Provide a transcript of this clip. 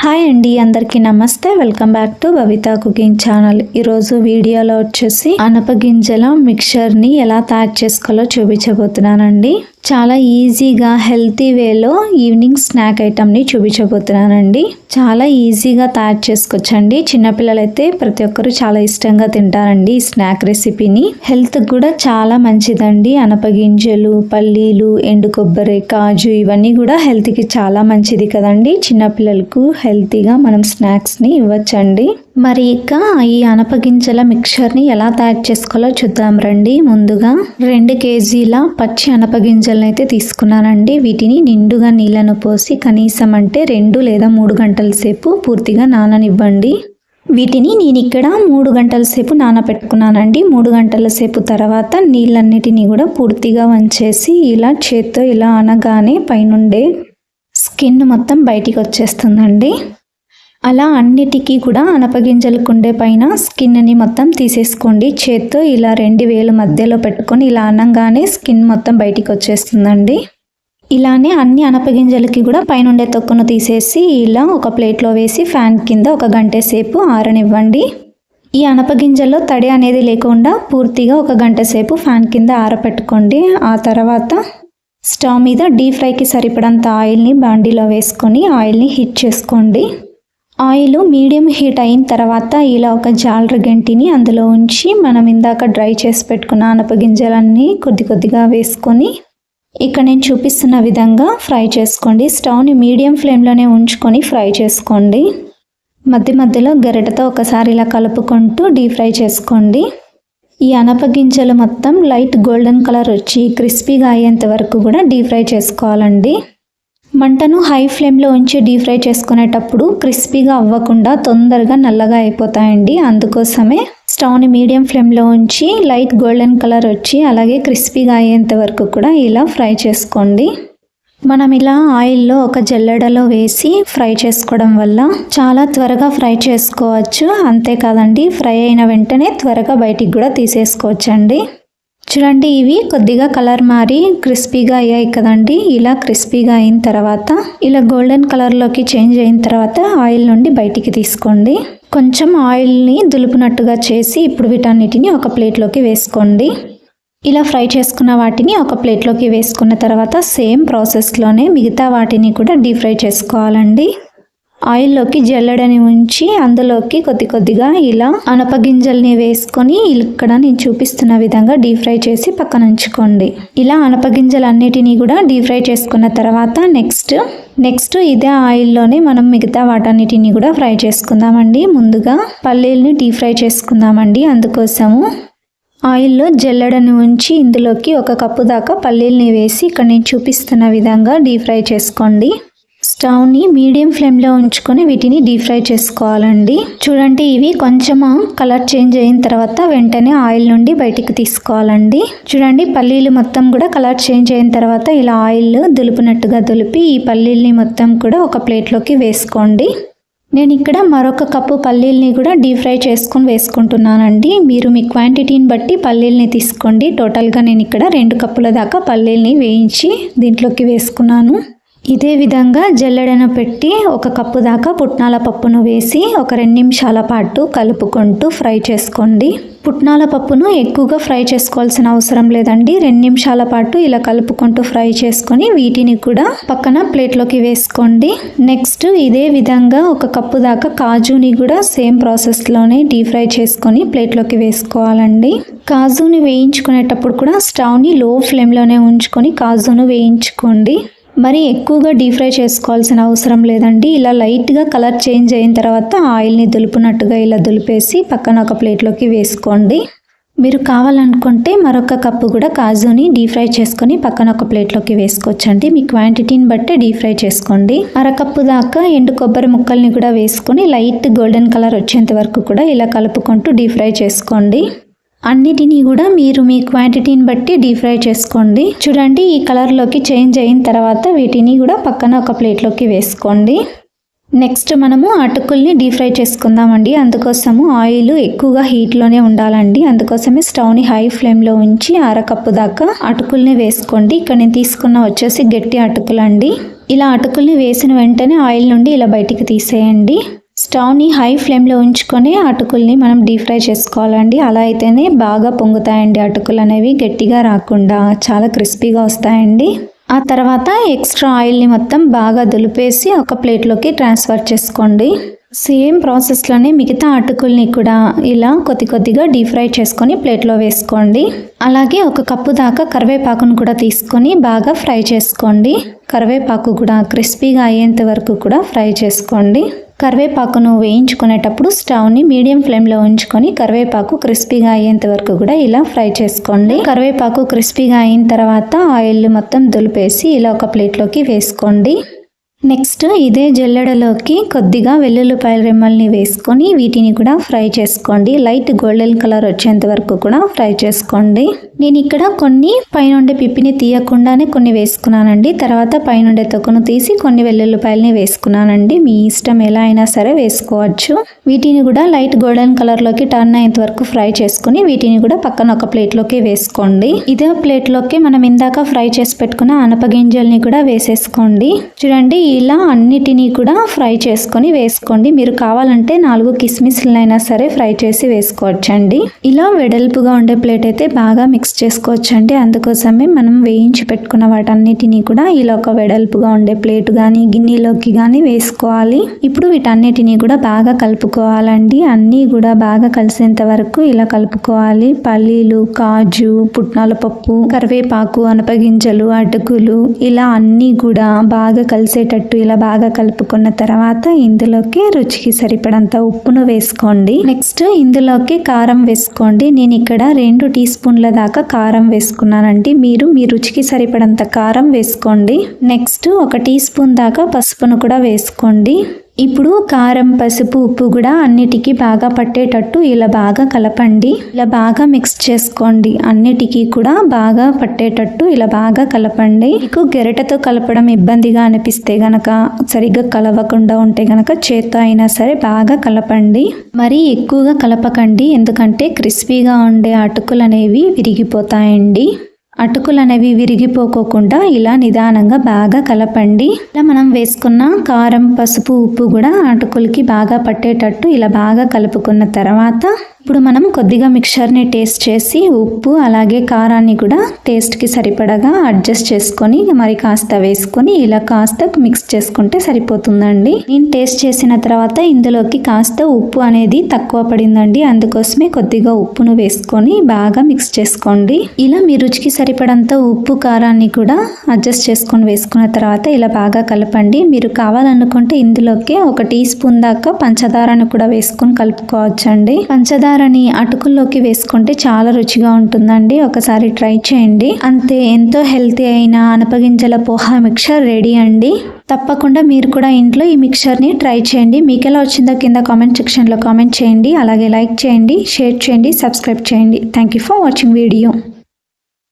Hi అండి, అందరికీ నమస్తే. Welcome back to Babita cooking channel. ఈరోజు వీడియోలో వచ్చేసి అనపగింజల మిక్చర్ని ఎలా తయారు చేసుకోవాలో చూపించబోతున్నానండి. చాలా ఈజీగా హెల్తీ వేలో ఈవినింగ్ స్నాక్ ఐటమ్ని చూపించబోతున్నానండి. చాలా ఈజీగా తయారు చేసుకోవచ్చండి. చిన్నపిల్లలైతే ప్రతి ఒక్కరు చాలా ఇష్టంగా తింటారండి ఈ స్నాక్ రెసిపీని. హెల్త్ కూడా చాలా మంచిదండి. అనపగింజలు, పల్లీలు, ఎండు కొబ్బరి, కాజు ఇవన్నీ కూడా హెల్త్కి చాలా మంచిది కదండి. చిన్నపిల్లలకు హెల్తీగా మనం స్నాక్స్ని ఇవ్వచ్చండి. మరి ఇక ఈ అనపగింజల మిక్చర్ని ఎలా తయారు చేసుకోవాలో చూద్దాం రండి. ముందుగా 2 కేజీల పచ్చి అనపగింజలను అయితే తీసుకున్నానండి. వీటిని నిండుగా నీళ్ళను పోసి కనీసం అంటే 2 లేదా 3 గంటల సేపు పూర్తిగా నాననివ్వండి. వీటిని నేను ఇక్కడ 3 గంటల సేపు నానబెట్టుకున్నానండి. 3 గంటల సేపు తర్వాత నీళ్ళన్నిటినీ కూడా పూర్తిగా వంచేసి ఇలా చేత్తో ఇలా అనగానే పైనుండే స్కిన్ మొత్తం బయటికి వచ్చేస్తుందండి. అలా అన్నిటికీ కూడా అనపగింజలకు ఉండే పైన స్కిన్ని మొత్తం తీసేసుకోండి. చేత్తో ఇలా 2 వేలు మధ్యలో పెట్టుకొని ఇలా అనగానే స్కిన్ మొత్తం బయటికి వచ్చేస్తుందండి. ఇలానే అన్ని అనపగింజలకి కూడా పైనుండే తొక్కను తీసేసి ఇలా ఒక ప్లేట్లో వేసి ఫ్యాన్ కింద 1 గంట సేపు ఆరనివ్వండి. ఈ అనపగింజల్లో తడి అనేది లేకుండా పూర్తిగా 1 గంట సేపు ఫ్యాన్ కింద ఆరపెట్టుకోండి. ఆ తర్వాత స్టవ్ మీద డీప్ ఫ్రైకి సరిపడంత ఆయిల్ని బాండీలో వేసుకొని ఆయిల్ని హీట్ చేసుకోండి. ఆయిల్ మీడియం హీట్ అయిన తర్వాత ఇలా ఒక జాలరి గంటిని అందులో ఉంచి మనం ఇందాక డ్రై చేసి పెట్టుకున్న అనపగింజలన్నీ కొద్దిగా వేసుకొని ఇక్కడ నేను చూపిస్తున్న విధంగా ఫ్రై చేసుకోండి. స్టవ్ని మీడియం ఫ్లేమ్లోనే ఉంచుకొని ఫ్రై చేసుకోండి. మధ్యలో గరిటెతో ఒకసారి ఇలా కలుపుకుంటూ డీప్ ఫ్రై చేసుకోండి. ఈ అనపగింజలు మొత్తం లైట్ గోల్డెన్ కలర్ వచ్చి క్రిస్పీగా అయ్యేంత వరకు కూడా డీప్ ఫ్రై చేసుకోవాలండి. మంటను హై ఫ్లేమ్లో ఉంచి డీప్ ఫ్రై చేసుకునేటప్పుడు క్రిస్పీగా అవ్వకుండా తొందరగా నల్లగా అయిపోతాయండి. అందుకోసమే స్టవ్ని మీడియం ఫ్లేమ్లో ఉంచి లైట్ గోల్డెన్ కలర్ వచ్చి అలాగే క్రిస్పీగా అయ్యేంత వరకు కూడా ఇలా ఫ్రై చేసుకోండి. మనం ఇలా ఆయిల్లో ఒక జల్లెడలో వేసి ఫ్రై చేసుకోవడం వల్ల చాలా త్వరగా ఫ్రై చేసుకోవచ్చు. అంతేకాదండి, ఫ్రై అయిన వెంటనే త్వరగా బయటికి కూడా తీసేసుకోవచ్చండి. చూడండి, ఇవి కొద్దిగా కలర్ మారి క్రిస్పీగా అయ్యాయి కదండి. ఇలా క్రిస్పీగా అయిన తర్వాత ఇలా గోల్డెన్ కలర్లోకి చేంజ్ అయిన తర్వాత ఆయిల్ నుండి బయటికి తీసుకోండి. కొంచెం ఆయిల్ని దులుపునట్టుగా చేసి ఇప్పుడు వీటన్నిటిని ఒక ప్లేట్లోకి వేసుకోండి. ఇలా ఫ్రై చేసుకున్న వాటిని ఒక ప్లేట్లోకి వేసుకున్న తర్వాత సేమ్ ప్రాసెస్లోనే మిగతా వాటిని కూడా డీప్ ఫ్రై చేసుకోవాలండి. ఆయిల్లోకి జల్లెడని ఉంచి అందులోకి కొద్దిగా ఇలా అనపగింజల్ని వేసుకొని ఇక్కడ నేను చూపిస్తున్న విధంగా డీప్ ఫ్రై చేసి పక్కన ఉంచుకోండి. ఇలా అనపగింజలన్నిటినీ కూడా డీప్ ఫ్రై చేసుకున్న తర్వాత నెక్స్ట్ ఇదే ఆయిల్లోనే మనం మిగతా వాటన్నిటిని కూడా ఫ్రై చేసుకుందామండి. ముందుగా పల్లీల్ని డీప్ ఫ్రై చేసుకుందామండి. అందుకోసము ఆయిల్లో జల్లెడని ఉంచి ఇందులోకి 1 కప్పు దాకా పల్లీల్ని వేసి ఇక్కడ నేను చూపిస్తున్న విధంగా డీప్ ఫ్రై చేసుకోండి. స్టవ్ని మీడియం ఫ్లేమ్లో ఉంచుకొని వీటిని డీప్ ఫ్రై చేసుకోవాలండి. చూడండి, ఇవి కొంచెం కలర్ చేంజ్ అయిన తర్వాత వెంటనే ఆయిల్ నుండి బయటికి తీసుకోవాలండి. చూడండి, పల్లీలు మొత్తం కూడా కలర్ చేంజ్ అయిన తర్వాత ఇలా ఆయిల్ దులుపునట్టుగా దులిపి ఈ పల్లీల్ని మొత్తం కూడా ఒక ప్లేట్లోకి వేసుకోండి. నేను ఇక్కడ మరొక కప్పు పల్లీల్ని కూడా డీప్ ఫ్రై చేసుకొని వేసుకుంటున్నానండి. మీరు మీ క్వాంటిటీని బట్టి పల్లీల్ని తీసుకోండి. టోటల్గా నేను ఇక్కడ 2 కప్పుల దాకా పల్లీల్ని వేయించి దీంట్లోకి వేసుకున్నాను. ఇదే విధంగా జల్లెడను పెట్టి 1 కప్పు దాకా పుట్నాల పప్పును వేసి ఒక 2 నిమిషాల పాటు కలుపుకుంటూ ఫ్రై చేసుకోండి. పుట్నాల పప్పును ఎక్కువగా ఫ్రై చేసుకోవాల్సిన అవసరం లేదండి. 2 నిమిషాల పాటు ఇలా కలుపుకుంటూ ఫ్రై చేసుకొని వీటిని కూడా పక్కన ప్లేట్లోకి వేసుకోండి. నెక్స్ట్ ఇదే విధంగా 1 కప్పు దాకా కాజుని కూడా సేమ్ ప్రాసెస్లోనే డీప్ ఫ్రై చేసుకొని ప్లేట్లోకి వేసుకోవాలండి. కాజుని వేయించుకునేటప్పుడు కూడా స్టవ్ని లో ఫ్లేమ్లోనే ఉంచుకొని కాజును వేయించుకోండి. మరి ఎక్కువగా డీప్ ఫ్రై చేసుకోవాల్సిన అవసరం లేదండి. ఇలా లైట్గా కలర్ చేంజ్ అయిన తర్వాత ఆయిల్ని దులుపునట్టుగా ఇలా దులిపేసి పక్కన ఒక ప్లేట్లోకి వేసుకోండి. మీరు కావాలనుకుంటే మరొక కప్పు కూడా కాజుని డీప్ ఫ్రై చేసుకొని పక్కన ఒక ప్లేట్లోకి వేసుకోవచ్చండి. మీ క్వాంటిటీని బట్టి డీప్ ఫ్రై చేసుకోండి. 1/2 కప్పు దాకా ఎండు కొబ్బరి ముక్కల్ని కూడా వేసుకొని లైట్ గోల్డెన్ కలర్ వచ్చేంత వరకు కూడా ఇలా కలుపుకుంటూ డీప్ ఫ్రై చేసుకోండి. అన్నిటినీ కూడా మీరు మీ క్వాంటిటీని బట్టి డీప్ ఫ్రై చేసుకోండి. చూడండి, ఈ కలర్లోకి చేంజ్ అయిన తర్వాత వీటిని కూడా పక్కన ఒక ప్లేట్లోకి వేసుకోండి. నెక్స్ట్ మనము అటుకుల్ని డీప్ ఫ్రై చేసుకుందామండి. అందుకోసము ఆయిల్ ఎక్కువగా హీట్లోనే ఉండాలండి. అందుకోసమే స్టవ్ని హై ఫ్లేమ్లో ఉంచి 1/2 కప్పు దాకా అటుకుల్ని వేసుకోండి. ఇక్కడ నేను తీసుకున్న వచ్చేసి గట్టి అటుకులండి. ఇలా అటుకుల్ని వేసిన వెంటనే ఆయిల్ నుండి ఇలా బయటికి తీసేయండి. స్టవ్ని హై ఫ్లేమ్లో ఉంచుకొని అటుకుల్ని మనం డీప్ ఫ్రై చేసుకోవాలండి. అలా అయితేనే బాగా పొంగుతాయండి. అటుకులు అనేవి గట్టిగా రాకుండా చాలా క్రిస్పీగా వస్తాయండి. ఆ తర్వాత ఎక్స్ట్రా ఆయిల్ని మొత్తం బాగా దులిపేసి ఒక ప్లేట్లోకి ట్రాన్స్ఫర్ చేసుకోండి. సేమ్ ప్రాసెస్లోనే మిగతా అటుకుల్ని కూడా ఇలా కొద్దిగా డీప్ ఫ్రై చేసుకొని ప్లేట్లో వేసుకోండి. అలాగే ఒక కప్పు దాకా కరివేపాకును కూడా తీసుకొని బాగా ఫ్రై చేసుకోండి. కరివేపాకు కూడా క్రిస్పీగా అయ్యేంత వరకు కూడా ఫ్రై చేసుకోండి. కరివేపాకును వేయించుకునేటప్పుడు స్టవ్ని మీడియం ఫ్లేమ్లో ఉంచుకొని కరివేపాకు క్రిస్పీగా అయ్యేంత వరకు కూడా ఇలా ఫ్రై చేసుకోండి. కరివేపాకు క్రిస్పీగా అయిన తర్వాత ఆయిల్ మొత్తం దులిపేసి ఇలా ఒక ప్లేట్లోకి వేసుకోండి. నెక్స్ట్ ఇదే జల్లెడలోకి కొద్దిగా వెల్లుల్లిపాయల రెమ్మల్ని వేసుకొని వీటిని కూడా ఫ్రై చేసుకోండి. లైట్ గోల్డెన్ కలర్ వచ్చేంత వరకు కూడా ఫ్రై చేసుకోండి. నేను ఇక్కడ కొన్ని పైనుండే పిప్పిని తీయకుండానే కొన్ని వేసుకున్నానండి. తర్వాత పైనుండే తొక్కను తీసి కొన్ని వెల్లుల్లిపాయలని వేసుకున్నానండి. మీ ఇష్టం ఎలా అయినా సరే వేసుకోవచ్చు. వీటిని కూడా లైట్ గోల్డెన్ కలర్లోకి టర్న్ అయ్యేంత వరకు ఫ్రై చేసుకుని వీటిని కూడా పక్కన ఒక ప్లేట్లోకి వేసుకోండి. ఇదే ప్లేట్లోకి మనం ఇందాక ఫ్రై చేసి పెట్టుకున్న అనపగింజల్ని కూడా వేసేసుకోండి. చూడండి, ఇలా అన్నిటినీ కూడా ఫ్రై చేసుకొని వేసుకోండి. మీరు కావాలంటే 4 కిస్మిస్లైనా సరే ఫ్రై చేసి వేసుకోవచ్చండి. ఇలా వెడల్పుగా ఉండే ప్లేట్ అయితే బాగా మిక్స్ చేసుకోవచ్చండి. అందుకోసమే మనం వేయించి పెట్టుకున్న వాటన్నిటినీ కూడా ఇలా ఒక వెడల్పుగా ఉండే ప్లేట్ కానీ గిన్నెలోకి కానీ వేసుకోవాలి. ఇప్పుడు వీటన్నిటినీ కూడా బాగా కలుపుకోవాలండి. అన్నీ కూడా బాగా కలిసేంత వరకు ఇలా కలుపుకోవాలి. పల్లీలు, కాజు, పుట్నాల పప్పు, కరివేపాకు, అనపగింజలు, అటుకులు ఇలా అన్నీ కూడా బాగా కలిసేటట్టు ఇలా బాగా కలుపుకున్న తర్వాత ఇందులోకి రుచికి సరిపడంత ఉప్పును వేసుకోండి. నెక్స్ట్ ఇందులోకి కారం వేసుకోండి. నేను ఇక్కడ 2 టీ స్పూన్ల దాకా కారం వేసుకున్నానండి. మీరు మీ రుచికి సరిపడంత కారం వేసుకోండి. నెక్స్ట్ 1 టీ స్పూన్ దాకా పసుపును కూడా వేసుకోండి. ఇప్పుడు కారం, పసుపు, ఉప్పు కూడా అన్నిటికీ బాగా పట్టేటట్టు ఇలా బాగా కలపండి. ఇలా బాగా మిక్స్ చేసుకోండి. అన్నిటికీ కూడా బాగా పట్టేటట్టు ఇలా బాగా కలపండి. మీకు గెరటతో కలపడం ఇబ్బందిగా అనిపిస్తే గనక, సరిగ్గా కలవకుండా ఉంటే గనక చేత్తో అయినా సరే బాగా కలపండి. మరీ ఎక్కువగా కలపకండి, ఎందుకంటే క్రిస్పీగా ఉండే అటుకులు అనేవి విరిగిపోతాయండి. అటుకులు అనేవి విరిగిపోకోకుండా ఇలా నిదానంగా బాగా కలపండి. ఇలా మనం వేసుకున్న కారం, పసుపు, ఉప్పు కూడా అటుకులకి బాగా పట్టేటట్టు ఇలా బాగా కలుపుకున్న తర్వాత ఇప్పుడు మనం కొద్దిగా మిక్చర్ని టేస్ట్ చేసి ఉప్పు అలాగే కారాన్ని కూడా టేస్ట్కి సరిపడగా అడ్జస్ట్ చేసుకొని మరి కాస్త వేసుకొని ఇలా కాస్త మిక్స్ చేసుకుంటే సరిపోతుందండి. నేను టేస్ట్ చేసిన తర్వాత ఇందులోకి కాస్త ఉప్పు అనేది తక్కువ పడిందండి. అందుకోసమే కొద్దిగా ఉప్పును వేసుకొని బాగా మిక్స్ చేసుకోండి. ఇలా మీ రుచికి సరిపడంత ఉప్పు, కారాన్ని కూడా అడ్జస్ట్ చేసుకొని వేసుకున్న తర్వాత ఇలా బాగా కలపండి. మీరు కావాలనుకుంటే ఇందులోకి 1 టీ స్పూన్ దాకా పంచదారను కూడా వేసుకొని కలుపుకోవచ్చండి. పంచదారని అటుకుల్లోకి వేసుకుంటే చాలా రుచిగా ఉంటుందండి. ఒకసారి ట్రై చేయండి. అంతే, ఎంతో హెల్తీ అయిన అనపగింజల పోహా మిక్చర్ రెడీ అండి. తప్పకుండా మీరు కూడా ఇంట్లో ఈ మిక్చర్ని ట్రై చేయండి. మీకు ఎలా వచ్చిందో కింద కామెంట్ సెక్షన్లో కామెంట్ చేయండి. అలాగే లైక్ చేయండి, షేర్ చేయండి, సబ్స్క్రైబ్ చేయండి. Thank you for watching video.